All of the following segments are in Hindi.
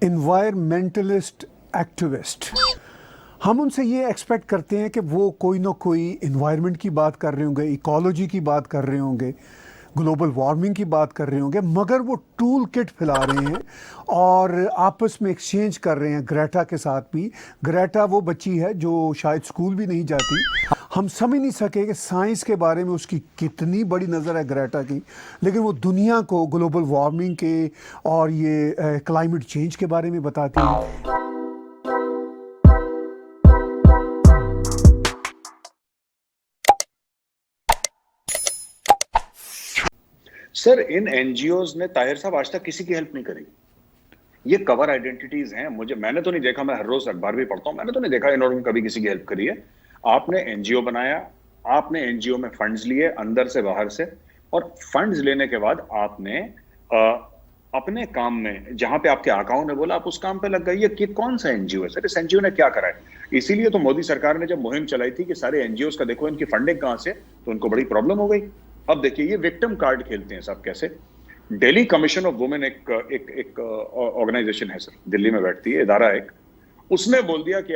इन्वायरमेंटलिस्ट एक्टिविस्ट, हम उनसे ये एक्सपेक्ट करते हैं कि वो कोई ना कोई इन्वायरमेंट की बात कर रहे होंगे, इकोलॉजी की बात कर रहे होंगे, ग्लोबल वार्मिंग की बात कर रहे होंगे, मगर वो टूल किट फैला रहे हैं और आपस में एक्सचेंज कर रहे हैं। ग्रेटा के साथ भी, ग्रेटा वो बच्ची है जो शायद स्कूल भी नहीं जाती। हम समझ नहीं सके कि साइंस के बारे में उसकी कितनी बड़ी नज़र है ग्रेटा की, लेकिन वो दुनिया को ग्लोबल वार्मिंग के और ये क्लाइमेट चेंज के बारे में बताती है। सर, इन एनजीओज ने ताहिर साहब आज तक किसी की हेल्प नहीं करी। ये कवर आइडेंटिटीज हैं। मैंने तो नहीं देखा, मैं हर रोज अखबार भी पढ़ता हूं, मैंने तो नहीं देखा इन्होंने कभी किसी की हेल्प करी है। आपने एनजीओ बनाया, आपने एनजीओ में फंड्स लिए अंदर से बाहर से, और फंड्स लेने के बाद आपने अपने काम में, जहां पे आपके आकाओं ने बोला, आप उस काम पे लग गए। ये कौन सा एनजीओ है सर? इस एनजीओ ने क्या करा है? इसीलिए तो मोदी सरकार ने जब मुहिम चलाई थी कि सारे एनजीओ का देखो इनकी फंडिंग कहां से, तो उनको बड़ी प्रॉब्लम हो गई। अब देखिए ये विक्टिम कार्ड खेलते हैं साहब कैसे। दिल्ली कमीशन ऑफ वुमेन एक ऑर्गेनाइजेशन है सर, दिल्ली में बैठती है, इदारा एक। उसने बोल दिया कि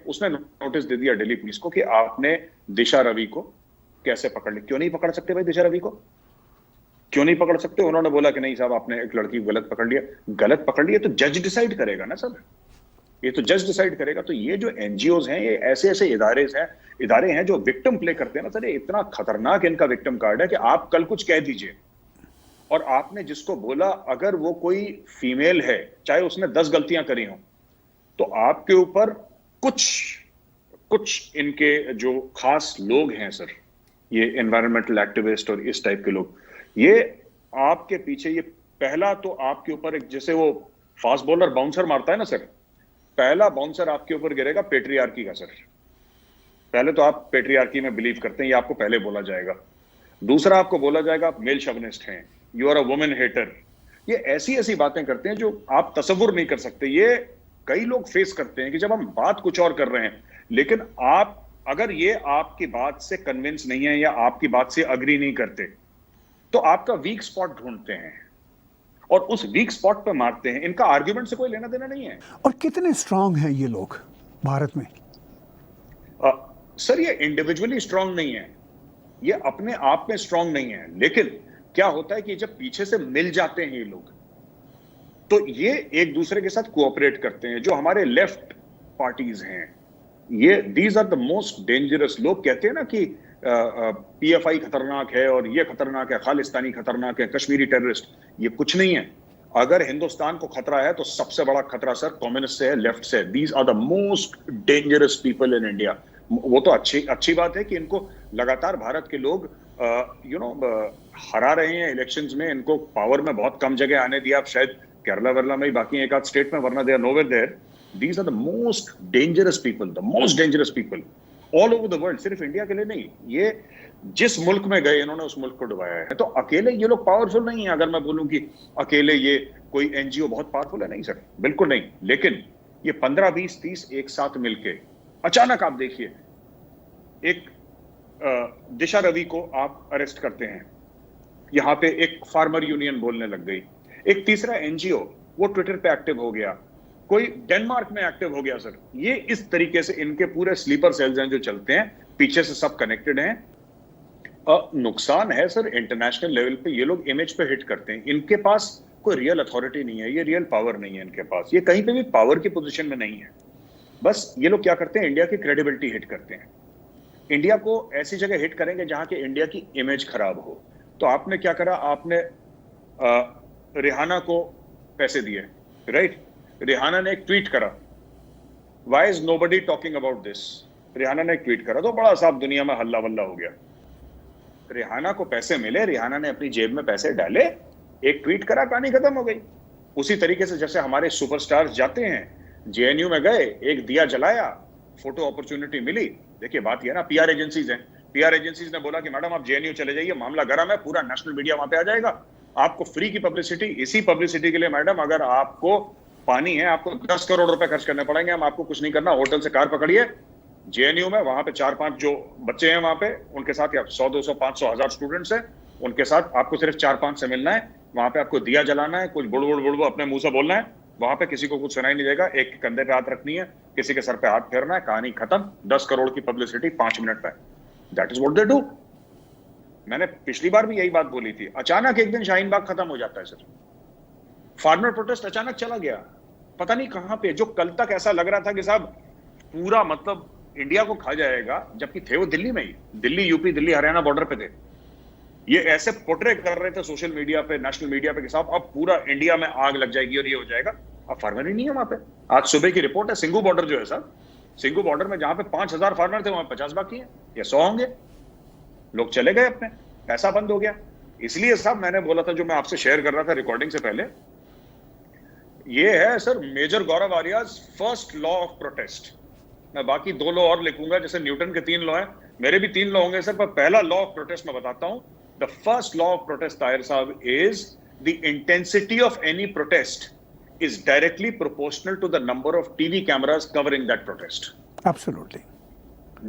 उसने नोटिस दे दिया दिल्ली पुलिस को कि आपने दिशा रवि को कैसे पकड़ लिया। क्यों नहीं पकड़ सकते भाई दिशा रवि को? क्यों नहीं पकड़ सकते? उन्होंने बोला कि नहीं साहब, आपने एक लड़की को गलत पकड़ लिया। गलत पकड़ लिया तो जज डिसाइड करेगा ना सर, ये तो जज डिसाइड करेगा। तो ये जो एनजीओज हैं, ये ऐसे ऐसे इदारे हैं जो विक्टिम प्ले करते हैं ना सर। ये इतना खतरनाक इनका विक्टिम कार्ड है कि आप कल कुछ कह दीजिए, और आपने जिसको बोला अगर वो कोई फीमेल है, चाहे उसने 10 गलतियां करी हो, तो आपके ऊपर कुछ इनके जो खास लोग हैं सर, ये एनवायरमेंटल एक्टिविस्ट और इस टाइप के लोग, ये आपके पीछे, ये पहला तो आपके ऊपर एक, जैसे वो फास्ट बॉलर बाउंसर मारता है ना सर, पहला बाउंसर आपके ऊपर गिरेगा पेट्रियार्की का सर। पहले तो आप पेट्रियार्की में बिलीव करते हैं, ये आपको पहले बोला जाएगा। दूसरा आपको बोला जाएगा आप मेल शोविनिस्ट हैं, you are a women hater. ये ऐसी ऐसी बातें करते हैं जो आप तसव्वुर नहीं कर सकते। ये कई लोग फेस करते हैं कि जब हम बात कुछ और कर रहे हैं, लेकिन आप अगर ये आपकी बात से कन्विंस नहीं है या आपकी बात से अग्री नहीं करते, तो आपका वीक स्पॉट ढूंढते हैं और उस वीक स्पॉट पे मारते हैं। इनका आर्ग्यूमेंट से कोई लेना देना नहीं है। और कितने स्ट्रांग हैं ये लोग भारत में? सर, ये इंडिविजुअली स्ट्रांग नहीं है, ये अपने आप में स्ट्रांग नहीं है, लेकिन क्या होता है कि जब पीछे से मिल जाते हैं ये लोग, तो ये एक दूसरे के साथ कोऑपरेट करते हैं। जो हमारे लेफ्ट पार्टीज हैं, ये these are the most dangerous. लोग कहते हैं ना कि पीएफआई खतरनाक है और ये खतरनाक है, खालिस्तानी खतरनाक है, कश्मीरी टेररिस्ट। ये कुछ नहीं है। अगर हिंदुस्तान को खतरा है तो सबसे बड़ा खतरा सर कम्युनिस्ट से है, लेफ्ट से। These are the most dangerous people in India. वो तो अच्छी बात है कि इनको लगातार भारत के लोग हरा रहे हैं इलेक्शंस में। इनको पावर में बहुत कम जगह आने दिया, आप शायद केरला वेरला में ही, बाकी एक आध स्टेट में, वरना they are nowhere there. These are the most dangerous people all over the world, सिर्फ इंडिया के लिए नहीं। ये जिस मुल्क में गए इन्होंने उस मुल्क को डुबाया है। तो अकेले ये लोग पावरफुल नहीं है। अगर मैं बोलूं कि अकेले ये कोई एनजीओ बहुत पावरफुल है, नहीं सर, बिल्कुल नहीं। लेकिन ये 15, 20, 30 एक साथ मिलके अचानक आप देखिए, एक दिशा रवि को आप अरेस्ट करते हैं, यहां पे एक फार्मर यूनियन बोलने लग गई, एक तीसरा एनजीओ वो ट्विटर पे एक्टिव हो गया, कोई डेनमार्क में एक्टिव हो गया सर। ये इस तरीके से इनके पूरे स्लीपर सेल्स हैं जो चलते हैं, पीछे से सब कनेक्टेड हैं। नुकसान है सर इंटरनेशनल लेवल पे, ये लोग इमेज पे हिट करते हैं। इनके पास कोई रियल अथॉरिटी नहीं है, ये रियल पावर नहीं है इनके पास, ये कहीं पे भी पावर की पोजीशन में नहीं है। बस ये लोग क्या करते हैं, इंडिया की क्रेडिबिलिटी हिट करते हैं। इंडिया को ऐसी जगह हिट करेंगे जहां की इंडिया की इमेज खराब हो। तो आपने क्या करा, आपने रिहाना को पैसे दिए, राइट? रिहाना ने एक ट्वीट करा, why is nobody talking about this. Rihanna ने एक ट्वीट करा तो बड़ा साहब दुनिया में हल्ला वल्ला हो गया। रिहाना को पैसे मिले, रिहाना ने अपनी जेब में पैसे डाले, एक ट्वीट करा, कहानी खत्म हो गई। उसी तरीके से जैसे हमारे सुपरस्टार्स जाते हैं, जेएनयू में गए, एक दिया जलाया, फोटो अपॉर्चुनिटी मिली। देखिए बात यह ना, पीआर एजेंसीज हैं, पीआर एजेंसीज ने बोला कि मैडम आप जेएनयू चले जाइए, मामला गर्म है, पूरा नेशनल मीडिया वहां पे आ जाएगा, आपको फ्री की पब्लिसिटी। इसी पब्लिसिटी के लिए मैडम अगर आपको पानी है, आपको 10 करोड़ रुपए खर्च करने पड़ेंगे, हम आपको कुछ नहीं करना, होटल से कार पकड़िए, जेएनयू में वहां पे 4-5 जो बच्चे हैं वहां पे, उनके साथ 100, 200, 500, 1000 स्टूडेंट्स हैं, उनके साथ आपको सिर्फ 4-5 से मिलना है, वहां पे आपको दिया जलाना है, कुछ बुड़बुड़ बुड़बुड़ अपने मुंह से बोलना है, वहां पे किसी को कुछ सुनाई नहीं देगा, एक के कंधे पे हाथ रखनी है, किसी के सर पे हाथ फेरना है, कहानी खत्म, 10 करोड़ की पब्लिसिटी 5 मिनट में। That is what they do. मैंने पिछली बार भी यही बात बोली थी, अचानक एक दिन शाहीन बाग खत्म हो जाता है सर। फार्मर प्रोटेस्ट अचानक चला गया, पता नहीं कहां पे। जो कल तक ऐसा लग रहा था कि साहब पूरा मतलब इंडिया को खा जाएगा, जबकि थे वो दिल्ली में ही, दिल्ली यूपी दिल्ली हरियाणा बॉर्डर पे थे। ये ऐसे पोर्ट्रे कर रहे थे सोशल मीडिया पे, नेशनल मीडिया पे कि साहब अब पूरा इंडिया में आग लग जाएगी और ये हो जाएगा। अब फार्मर ही नहीं है वहां पे। आज सुबह की रिपोर्ट है, सिंगू बॉर्डर जो है साहब, सिंगू बॉर्डर में जहां पे 5,000 फार्मर थे वहां 50 बाकी है या 100 होंगे। लोग चले गए अपने, पैसा बंद हो गया। इसलिए साहब मैंने बोला था, जो मैं आपसे शेयर कर रहा था रिकॉर्डिंग से पहले, ये है sir major Gaurav Arya's first law of protest. मैं बाकी 2 लॉ और लिखूंगा, जैसे न्यूटन के 3 लॉ हैं, मेरे भी 3 लॉ होंगे सर, पर पहला लॉ ऑफ प्रोटेस्ट मैं बताता हूं। The first law of protest Tahir sahab is the intensity of any protest is directly proportional to the number of TV cameras covering that protest. Absolutely.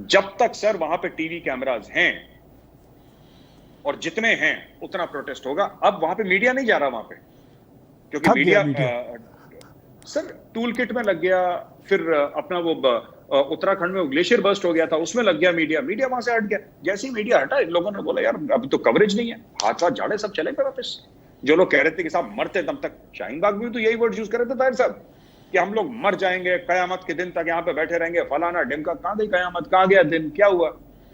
जब तक सर वहां पे टीवी कैमरास हैं और जितने हैं उतना प्रोटेस्ट होगा। अब वहां पे मीडिया नहीं जा रहा वहां पे, क्योंकि मीडिया सर टूल किट में लग गया। फिर अपना वो उत्तराखंड में ग्लेशियर बर्स्ट हो गया था, उसमें लग गया मीडिया, मीडिया वहां से हट गया। जैसे ही मीडिया हटा, इन लोगों ने बोला यार अभी तो कवरेज नहीं है, हाथ झाड़े सब चले गए वापस। जो लोग कह रहे थे कि साहब मरते दम तक, शाहीन बाग में तो यही वर्ड यूज कर रहे थे ताहिर साहब कि हम लोग मर जाएंगे, कयामत के दिन तक यहाँ पे बैठे रहेंगे, फलाना ढिमका। कहां गई कयामत, कहां गया दिन, क्या हुआ,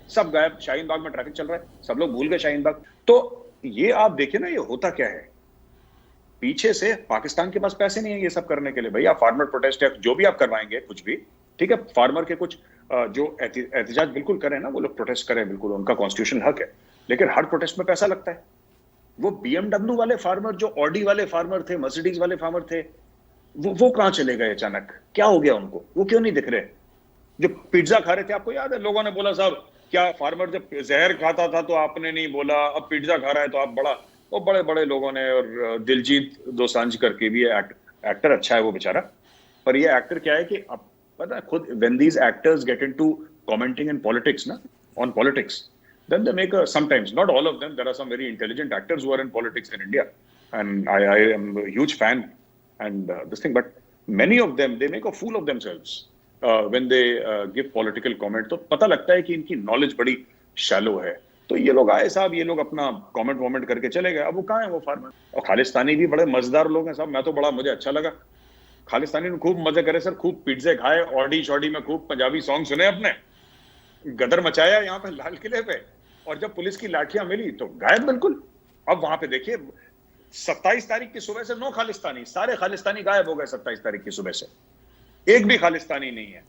सब गायब। शाहीन बाग में ट्रैफिक चल रहा है, सब लोग भूल गए शाहीन बाग। तो ये आप देखिए ना, ये होता क्या है पीछे से। पाकिस्तान के पास पैसे नहीं है ये सब करने के लिए। भैया फार्मर प्रोटेस्ट है, जो भी आप करवाएंगे कुछ भी ठीक है, फार्मर के कुछ जो एहतजाज बिल्कुल करें ना, वो लोग प्रोटेस्ट करें, बिल्कुल उनका कॉन्स्टिट्यूशन हक है, लेकिन हर प्रोटेस्ट में पैसा लगता है। वो BMW वाले फार्मर, जो ऑडी वाले फार्मर थे, मर्सिडीज वाले फार्मर थे, वो कहां चले गए अचानक, क्या हो गया उनको, वो क्यों नहीं दिख रहे? जो पिज्जा खा रहे थे, आपको याद है लोगों ने बोला साहब क्या फार्मर जब जहर खाता था तो आपने नहीं बोला, अब पिज्जा खा रहा है तो आप बड़ा। वो बड़े बड़े लोगों ने, और दिलजीत दोसांझ करके भी एक्टर अच्छा है वो बेचारा, पर ये एक्टर क्या है कि अब पता है खुद, when these actors get into commenting in politics na, on politics, then they make sometimes, not all of them, there are some very intelligent actors who are in politics in India, and I am a huge fan and this thing, but many of them they make a fool of themselves when they give political comment. तो पता लगता है कि इनकी नॉलेज बड़ी शैलो है। तो ये लोग आए साहब, ये लोग अपना कमेंट वॉमेंट करके चले गए। अब वो कहाँ है वो फार्मर? और खालिस्तानी भी बड़े मजेदार लोग हैं साहब, मैं तो बड़ा, मुझे अच्छा लगा। खालिस्तानी ने खूब मजे करे सर, खूब पिज्जे खाए, ऑडी शॉडी में खूब पंजाबी सॉन्ग सुने, अपने गदर मचाया यहाँ पे लाल किले पे, और जब पुलिस की लाठियां मिली तो गायब बिल्कुल। अब वहां पे देखिए 27 तारीख की सुबह से 9 खालिस्तानी, सारे खालिस्तानी गायब हो गए 27 तारीख की सुबह से, एक भी खालिस्तानी नहीं है।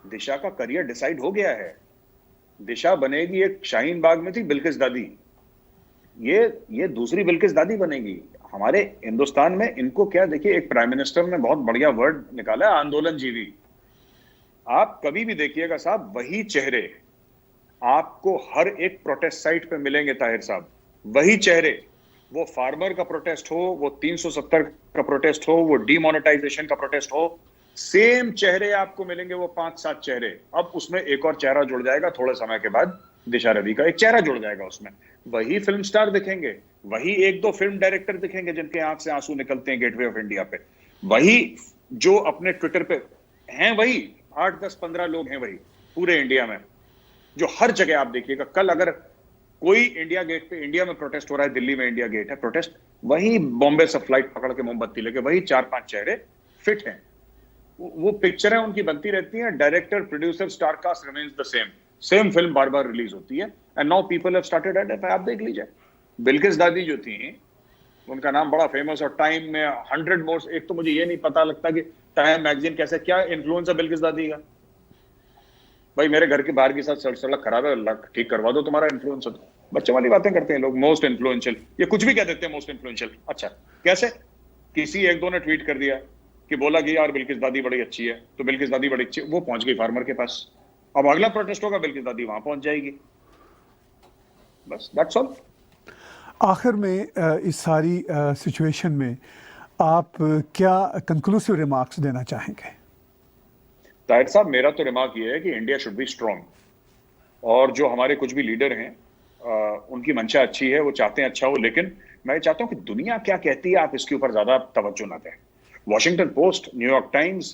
दिशा का करियर डिसाइड हो गया है। दिशा बनेगी, एक शाहीन बाग में थी बिल्किस दादी, ये दूसरी बिल्किस दादी बनेगी हमारे हिंदुस्तान में। इनको क्या, देखिए एक प्राइम मिनिस्टर ने बहुत बढ़िया वर्ड निकाला है, आंदोलन जीवी। आप कभी भी देखिएगा साहब, वही चेहरे आपको हर एक प्रोटेस्ट साइट पे मिलेंगे ताहिर साहब, वही चेहरे। वो फार्मर का प्रोटेस्ट हो, वो 370 का प्रोटेस्ट हो, वो डीमोनेटाइजेशन का प्रोटेस्ट हो, सेम चेहरे आपको मिलेंगे, वो 5-7 चेहरे। अब उसमें एक और चेहरा जुड़ जाएगा थोड़े समय के बाद, दिशा रवि का एक चेहरा जुड़ जाएगा उसमें। वही फिल्म स्टार दिखेंगे, वही 1-2 फिल्म डायरेक्टर दिखेंगे जिनके आंख से आंसू निकलते हैं गेटवे ऑफ इंडिया पे, वही जो अपने ट्विटर पे हैं, वही 8-10-15 लोग हैं वही पूरे इंडिया में, जो हर जगह आप देखिएगा। कल अगर कोई इंडिया गेट पे, इंडिया में प्रोटेस्ट हो रहा है, दिल्ली में इंडिया गेट है प्रोटेस्ट, वही बॉम्बे से फ्लाइट पकड़ के मोमबत्ती लेके वही 4-5 चेहरे फिट हैं। वो पिक्चरें उनकी बनती रहती हैं, director producer star cast remains the same film बार बार रिलीज होती है। And now people have started at, आप देख लीजिए बिल्किस दादी जो थी, उनका नाम बड़ा फेमस, और टाइम में 100 मोर। एक तो मुझे ये नहीं पता लगता कि टाइम मैगजीन कैसे, क्या इन्फ्लुएंस है बिल्किस दादी का? भाई मेरे घर के बाहर की साथ सड़क खराब है, ठीक करवा दो, तुम्हारा इन्फ्लुएंस है। बच्चे वाली बातें करते हैं लोग, मोस्ट इन्फ्लुएंशियल, ये कुछ भी कह देते हैं मोस्ट इन्फ्लुएंशियल। अच्छा कैसे? किसी 1-2 ने ट्वीट कर दिया कि बोला कि यार बिल्किस दादी बड़ी अच्छी है, तो बिल्किस दादी बड़ी अच्छी, वो पहुंच गई फार्मर के पास। अब अगला प्रोटेस्ट होगा, बिल्किस दादी वहां पहुंच जाएगी, बस दैट्स ऑल। आखिर में इस सारी सिचुएशन में आप क्या कंक्लूसिव रिमार्क्स देना चाहेंगे? ताहिर साहब, मेरा तो रिमार्क ये है कि इंडिया शुड बी स्ट्रांग, और जो हमारे कुछ भी लीडर हैं उनकी मंशा अच्छी है, वो चाहते हैं अच्छा हो, लेकिन मैं चाहता हूं कि दुनिया क्या कहती है आप इसके ऊपर ज्यादा तवज्जो ना दें। Washington post, New York times,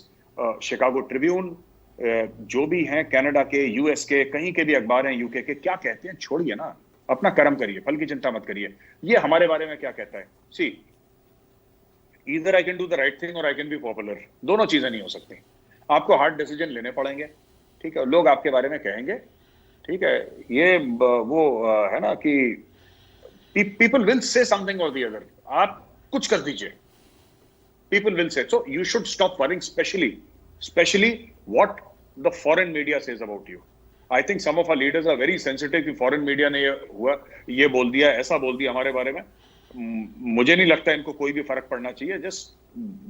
Chicago Tribune, जो भी हैं कनाडा के, यूएस के, कहीं के भी अखबार हैं, यूके के, क्या कहते हैं छोड़िए ना, अपना कर्म करिए, फल की चिंता मत करिए। ये हमारे बारे में क्या कहता है? See, either I can do the right thing और आई कैन बी पॉपुलर, दोनों चीजें नहीं हो सकती। आपको हार्ड डिसीजन लेने पड़ेंगे, ठीक है, लोग आपके बारे में कहेंगे, ठीक है, ये वो है ना कि पीपल विल से समथिंग और द अदर, आप कुछ कर दीजिए, people will say. So you should stop worrying, especially what the foreign media says about you. I think some of our leaders are very sensitive कि foreign media ने ये बोल दिया, ऐसा बोल दिया हमारे बारे में। मुझे नहीं लगता इनको कोई भी फर्क पड़ना चाहिए।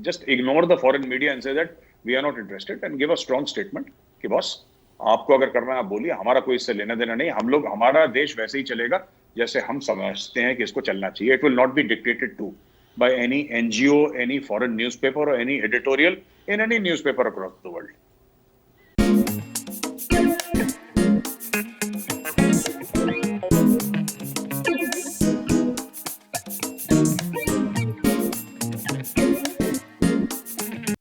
Just ignore the foreign media and say that we are not interested and give a strong statement कि बॉस आपको अगर करना है आप बोलिए, हमारा कोई इससे लेना देना नहीं। हम लोग, हमारा देश वैसे ही चलेगा जैसे हम समझते हैं कि इसको चलना चाहिए। It will not be dictated to by any NGO, any foreign newspaper, or any editorial in any newspaper across the world.